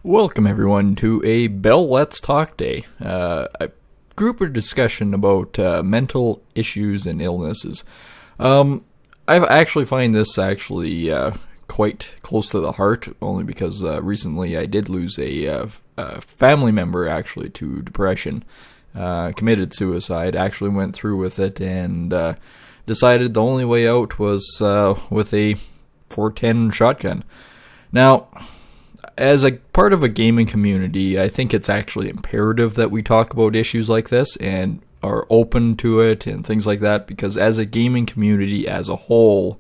Welcome everyone to a Let's Talk Day, a group discussion about mental issues and illnesses. I actually find this quite close to the heart, only because recently I did lose a family member actually to depression, committed suicide, actually went through with it, and decided the only way out was with a 410 shotgun. Now, as a part of a gaming community, I think it's actually imperative that we talk about issues like this and are open to it and things like that, because as a gaming community as a whole,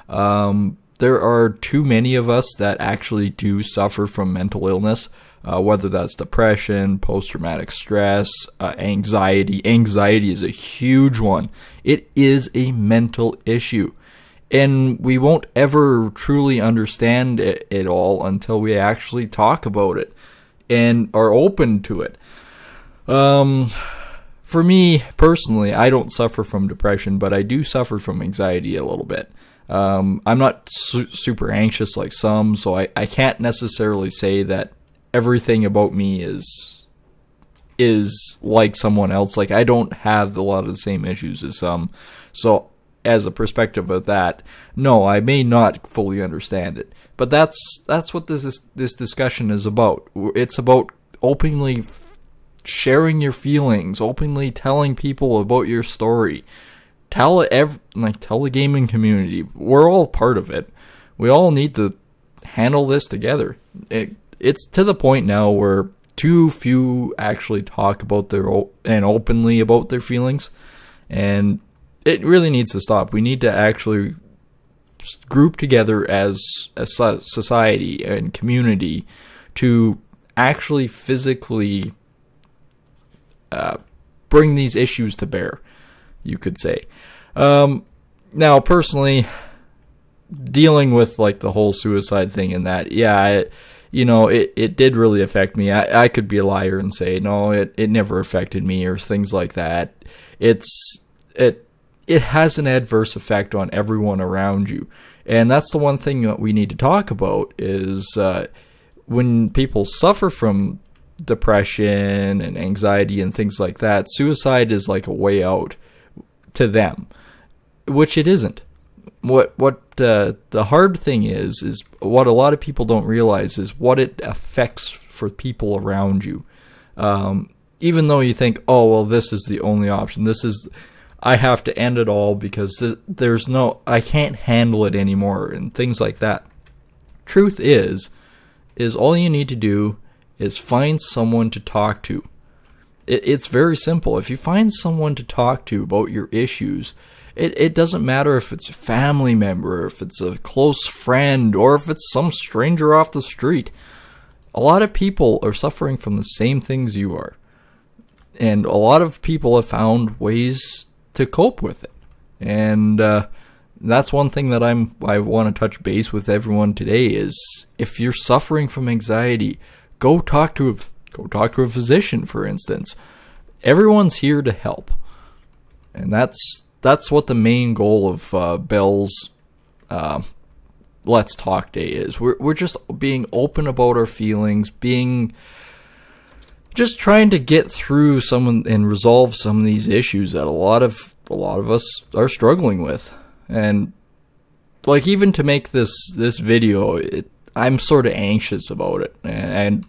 there are too many of us that actually do suffer from mental illness, whether that's depression, post-traumatic stress, anxiety. Anxiety is a huge one. It is a mental issue. And we won't ever truly understand it all until we actually talk about it and are open to it. For me, personally, I don't suffer from depression, but I do suffer from anxiety a little bit. I'm not super anxious like some, so I can't necessarily say that everything about me is like someone else. Like, I don't have a lot of the same issues as some, so as a perspective of that, no, I may not fully understand it, but that's what this discussion is about. It's about openly sharing your feelings, openly telling people about your story. Tell the gaming community. We're all part of it. We all need to handle this together. It's to the point now where too few actually talk about and openly about their feelings, and it really needs to stop. We need to actually group together as a society and community to actually physically bring these issues to bear, you could say. Now, personally, dealing with like the whole suicide thing and that, yeah, it did really affect me. I could be a liar and say, no, it never affected me or things like that. It has an adverse effect on everyone around you. And that's the one thing that we need to talk about is when people suffer from depression and anxiety and things like that, suicide is like a way out to them, which it isn't. What the hard thing is what a lot of people don't realize is what it affects for people around you. Even though you think, oh, well, this is the only option. I have to end it all because I can't handle it anymore and things like that. Truth is all you need to do is find someone to talk to. It's very simple. If you find someone to talk to about your issues, it doesn't matter if it's a family member, if it's a close friend, or if it's some stranger off the street. A lot of people are suffering from the same things you are. And a lot of people have found ways to cope with it, and that's one thing that I want to touch base with everyone today is if you're suffering from anxiety, go talk to a physician, for instance. Everyone's here to help, and that's what the main goal of Bell's Let's Talk Day is. We're just being open about our feelings, just trying to get through and resolve some of these issues that a lot of us are struggling with. And like, even to make this video, I'm sort of anxious about it, and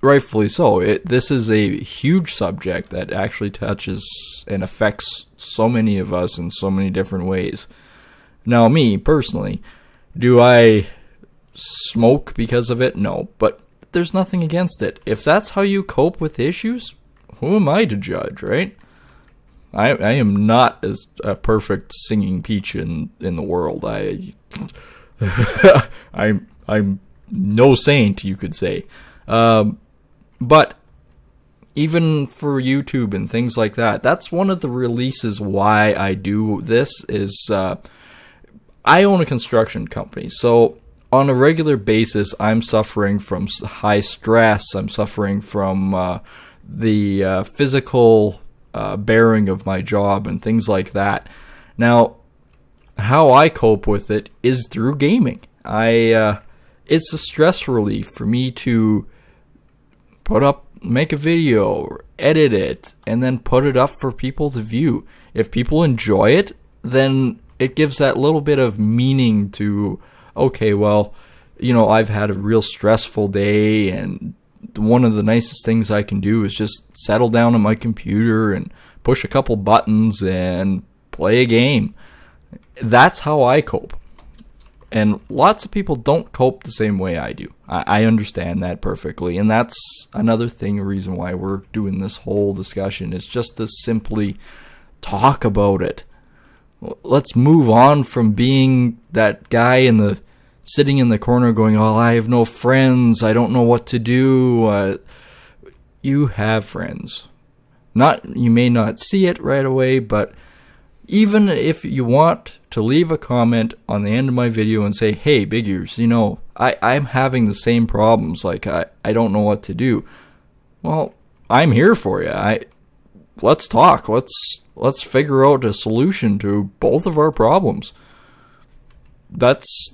rightfully so. This is a huge subject that actually touches and affects so many of us in so many different ways. Now, me personally, do I smoke because of it? No, but there's nothing against it. If that's how you cope with issues, who am I to judge, right? I am not as a perfect singing peach in the world. I'm no saint, you could say. But even for YouTube and things like that, that's one of the releases why I do this is I own a construction company, so on a regular basis, I'm suffering from high stress. I'm suffering from the physical bearing of my job and things like that. Now, how I cope with it is through gaming. It's a stress relief for me to make a video, edit it, and then put it up for people to view. If people enjoy it, then it gives that little bit of meaning to, okay, well, I've had a real stressful day, and one of the nicest things I can do is just settle down on my computer and push a couple buttons and play a game. That's how I cope. And lots of people don't cope the same way I do. I understand that perfectly. And that's another reason why we're doing this whole discussion, is just to simply talk about it. Let's move on from being that guy sitting in the corner going, oh, I have no friends, I don't know what to do. You have friends. You may not see it right away, but even if you want to leave a comment on the end of my video and say, hey, Big Ears, I'm having the same problems, like I don't know what to do. Well, I'm here for you. Let's talk. Let's figure out a solution to both of our problems. That's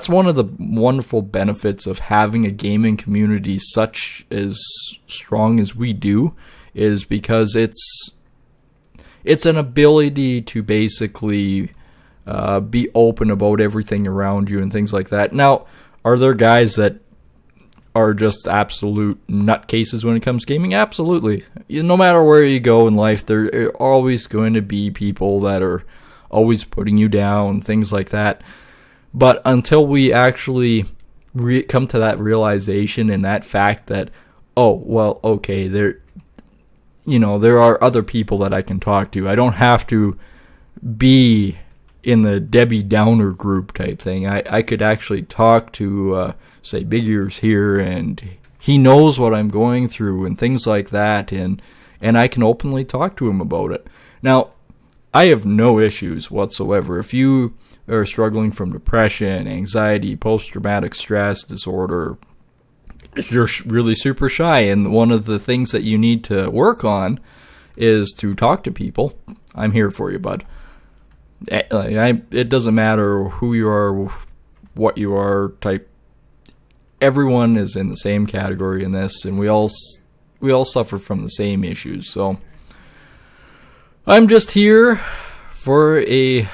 one of the wonderful benefits of having a gaming community such as strong as we do, is because it's an ability to basically be open about everything around you and things like that. Now, are there guys that are just absolute nutcases when it comes to gaming? Absolutely. No matter where you go in life, there are always going to be people that are always putting you down, things like that. But until we actually come to that realization and that fact that, oh, well, okay, there are other people that I can talk to. I don't have to be in the Debbie Downer group type thing. I could actually talk to, say, Big Ears here, and he knows what I'm going through and things like that, and I can openly talk to him about it. Now, I have no issues whatsoever. If you are struggling from depression, anxiety, post-traumatic stress disorder, you're really super shy, and one of the things that you need to work on is to talk to people, I'm here for you, bud. It doesn't matter who you are, what you are, type. Everyone is in the same category in this, and we all suffer from the same issues. So I'm just here for a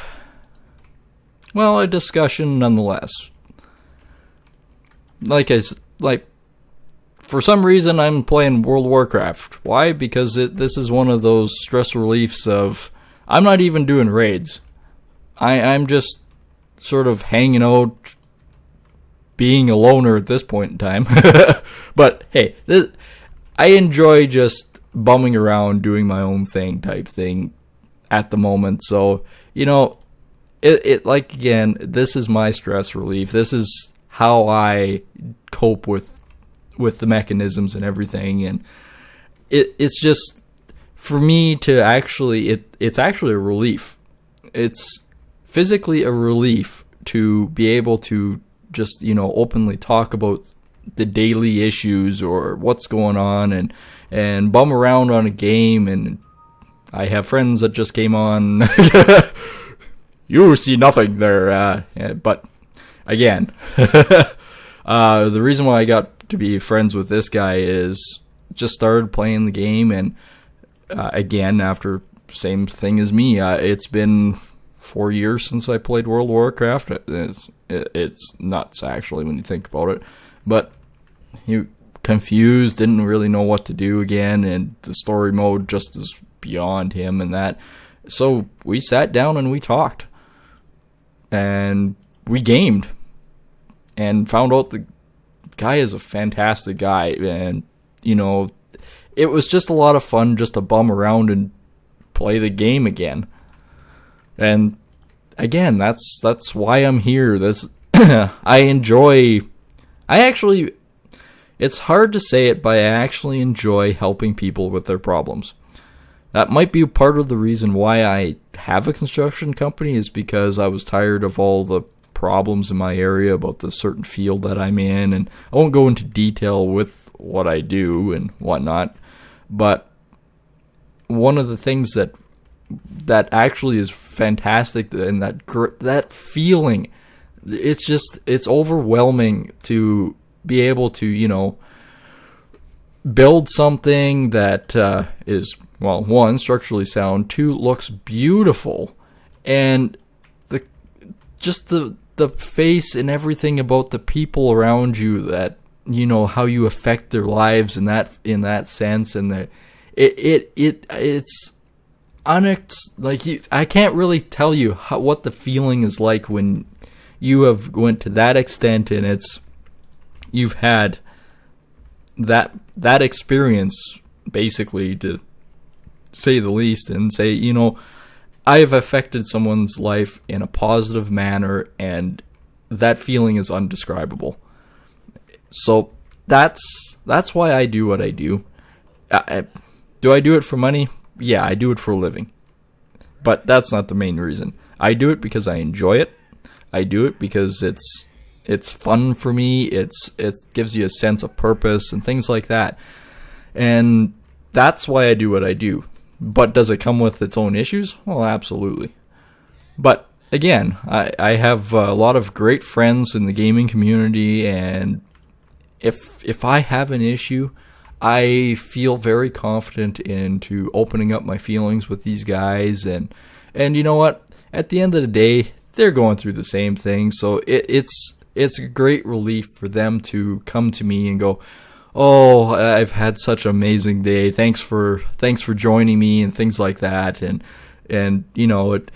discussion nonetheless. For some reason, I'm playing World of Warcraft. Why? Because this is one of those stress reliefs of, I'm not even doing raids. I'm just sort of hanging out, being a loner at this point in time. But hey, I enjoy just bumming around, doing my own thing type thing at the moment. So, again, this is my stress relief. This is how I cope with the mechanisms and everything, and it's just, for me to actually, it's actually a relief. It's physically a relief to be able to just, openly talk about the daily issues or what's going on, and bum around on a game. And I have friends that just came on. You see nothing there, but again, the reason why I got to be friends with this guy is just started playing the game, and again, after same thing as me, it's been 4 years since I played World of Warcraft. It's nuts, actually, when you think about it. But he confused, didn't really know what to do again, and the story mode just is beyond him and that. So we sat down and we talked, and we gamed, and found out the guy is a fantastic guy, and it was just a lot of fun just to bum around and play the game again. And again, that's why I'm here. It's hard to say it, but I actually enjoy helping people with their problems. That might be part of the reason why I have a construction company, is because I was tired of all the problems in my area about the certain field that I'm in, and I won't go into detail with what I do and whatnot, but one of the things that actually is fantastic, and that feeling, it's overwhelming to be able to build something that is, well, one, structurally sound, two, looks beautiful, and the face and everything about the people around you, that, you know, how you affect their lives in that sense, and it's I can't really tell you what the feeling is like when you have went to that extent, and you've had that experience, basically, to say the least, and say, you know, I have affected someone's life in a positive manner, and that feeling is undescribable. So that's why I do what I do. Do I do it for money? Yeah, I do it for a living. But that's not the main reason. I do it because I enjoy it. I do it because it's fun for me. It gives you a sense of purpose and things like that. And that's why I do what I do. But does it come with its own issues? Well, absolutely. But again, I have a lot of great friends in the gaming community, and if I have an issue, I feel very confident into opening up my feelings with these guys, and you know what? At the end of the day, they're going through the same thing, so it's a great relief for them to come to me and go, "Oh, I've had such an amazing day. Thanks for joining me," and things like that, and you know, it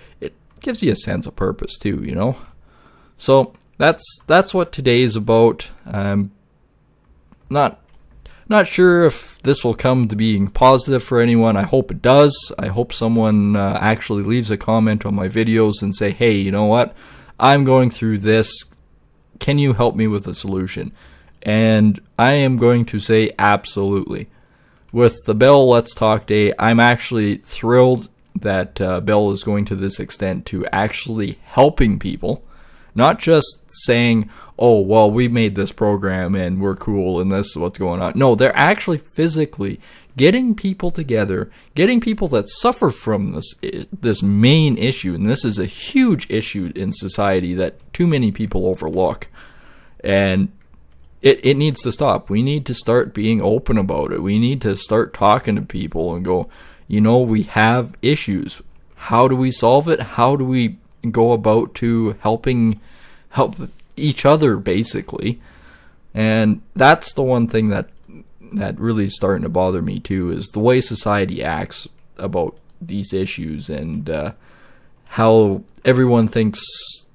gives you a sense of purpose too, you know. So that's what today is about. Not sure if this will come to being positive for anyone. I hope it does. I hope someone actually leaves a comment on my videos and say, "Hey, you know what? I'm going through this. Can you help me with a solution?" And I am going to say absolutely. With the Bell Let's Talk Day, I'm actually thrilled that Bell is going to this extent to actually helping people. Not just saying, "Oh, well, we made this program and we're cool and this is what's going on." No, they're actually physically getting people together, getting people that suffer from this main issue. And this is a huge issue in society that too many people overlook. And it needs to stop. We need to start being open about it. We need to start talking to people and go, you know, we have issues. How do we solve it? How do we go about to help each other, basically? And that's the one thing that really is starting to bother me too, is the way society acts about these issues, and how everyone thinks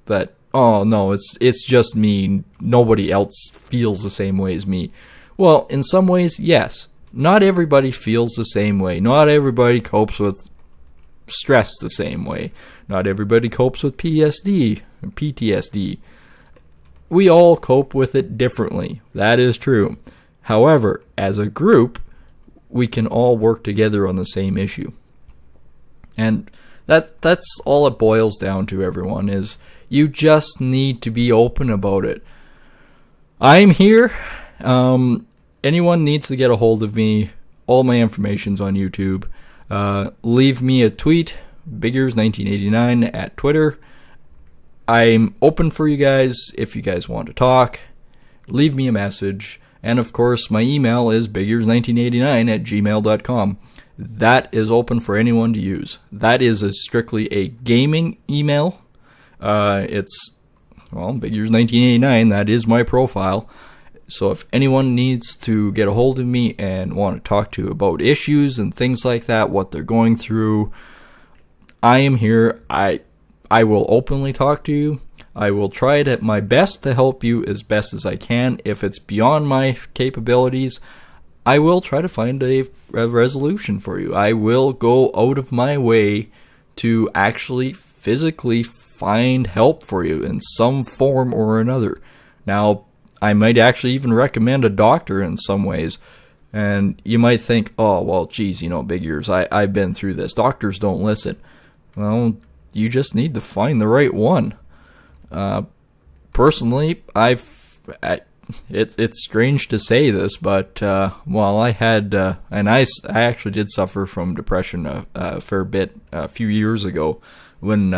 that, "Oh no, it's just me, nobody else feels the same way as me." Well, in some ways, yes. Not everybody feels the same way. Not everybody copes with stress the same way. Not everybody copes with PTSD. We all cope with it differently. That is true. However, as a group, we can all work together on the same issue. And that's all it boils down to, everyone, is you just need to be open about it. I'm here. Anyone needs to get a hold of me. All my information's on YouTube. Leave me a tweet, Bigears1989 at Twitter. I'm open for you guys if you guys want to talk. Leave me a message. And of course, my email is bigears1989 at gmail.com. That is open for anyone to use. That is strictly a gaming email. It's, well, Bigears1989. That is my profile. So if anyone needs to get a hold of me and want to talk to about issues and things like that, what they're going through, I am here. I will openly talk to you. I will try my best to help you as best as I can. If it's beyond my capabilities, I will try to find a resolution for you. I will go out of my way to actually physically find help for you in some form or another. Now, I might actually even recommend a doctor in some ways. And you might think, "Oh, well, geez, you know, Big Ears, I've been through this. Doctors don't listen." Well, you just need to find the right one. Personally, it's strange to say this, but well, I had, and I actually did suffer from depression a fair bit a few years ago when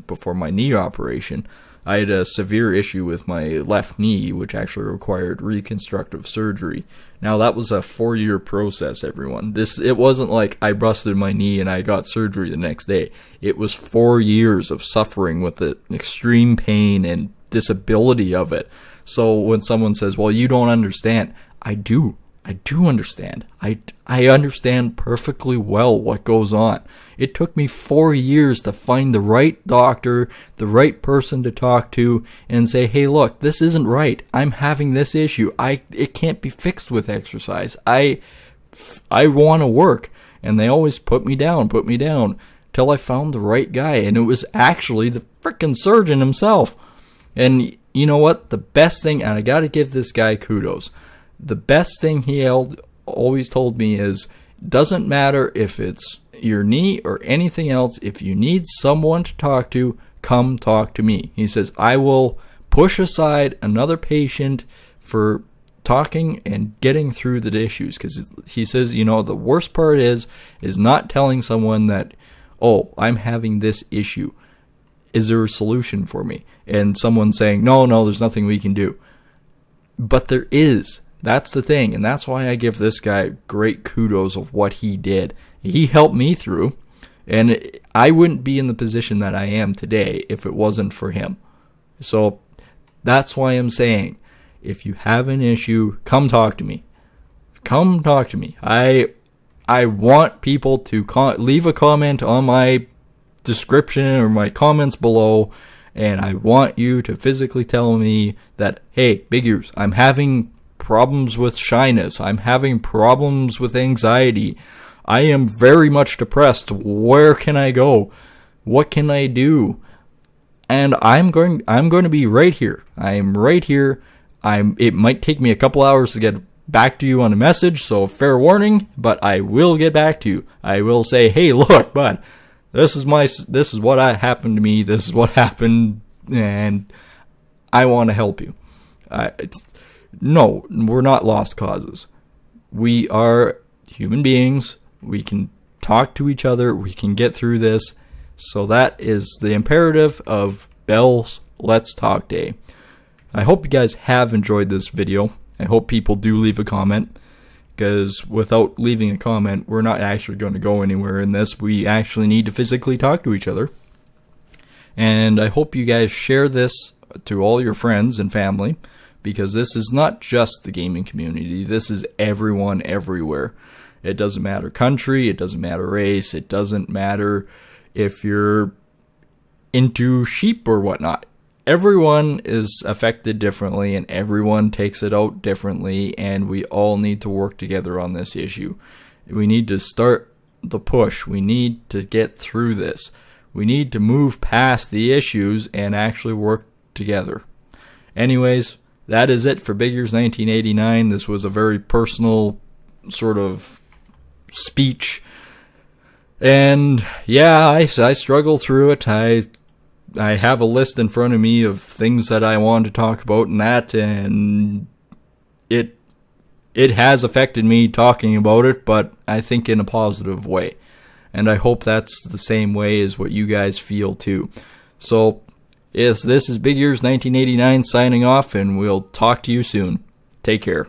before my knee operation. I had a severe issue with my left knee, which actually required reconstructive surgery. Now, that was a 4-year process, everyone. It wasn't like I busted my knee and I got surgery the next day. It was 4 years of suffering with the extreme pain and disability of it. So when someone says, well, you don't understand, I do. I do understand. I understand perfectly well what goes on. It took me 4 years to find the right doctor, the right person to talk to, and say, hey, look, this isn't right. I'm having this issue. It can't be fixed with exercise. I want to work. And they always put me down, till I found the right guy. And it was actually the frickin' surgeon himself. And you know what? The best thing, and I got to give this guy kudos, the best thing he always told me is, doesn't matter if it's your knee or anything else, if you need someone to talk to, come talk to me. He says, I will push aside another patient for talking and getting through the issues. Because he says, the worst part is not telling someone that, oh, I'm having this issue. Is there a solution for me? And someone saying, no, there's nothing we can do. But there is. That's the thing, and that's why I give this guy great kudos of what he did. He helped me through, and I wouldn't be in the position that I am today if it wasn't for him. So that's why I'm saying, if you have an issue, come talk to me. Come talk to me. I want people to leave a comment on my description or my comments below, and I want you to physically tell me that, hey, Big Ears, I'm having problems with shyness. I'm having problems with anxiety. I am very much depressed. Where can I go? What can I do? And I'm going to be right here. I am right here. It might take me a couple hours to get back to you on a message, so fair warning, but I will get back to you. I will say, hey, look, bud, this is what happened to me. This is what happened, and I want to help you. No, we're not lost causes. We are human beings. We can talk to each other. We can get through this. So that is the imperative of Bell's Let's Talk Day. I hope you guys have enjoyed this video. I hope people do leave a comment, because without leaving a comment, we're not actually going to go anywhere in this. We actually need to physically talk to each other. And I hope you guys share this to all your friends and family, because this is not just the gaming community. This is everyone everywhere. It doesn't matter country. It doesn't matter race. It doesn't matter if you're into sheep or whatnot. Everyone is affected differently, and everyone takes it out differently, and we all need to work together on this issue. We need to start the push. We need to get through this. We need to move past the issues and actually work together. Anyways, that is it for Bigears1989. This was a very personal sort of speech. And yeah, I struggle through it. I have a list in front of me of things that I want to talk about and it has affected me talking about it, but I think in a positive way. And I hope that's the same way as what you guys feel too. So, yes, this is Bigears1989 signing off, and we'll talk to you soon. Take care.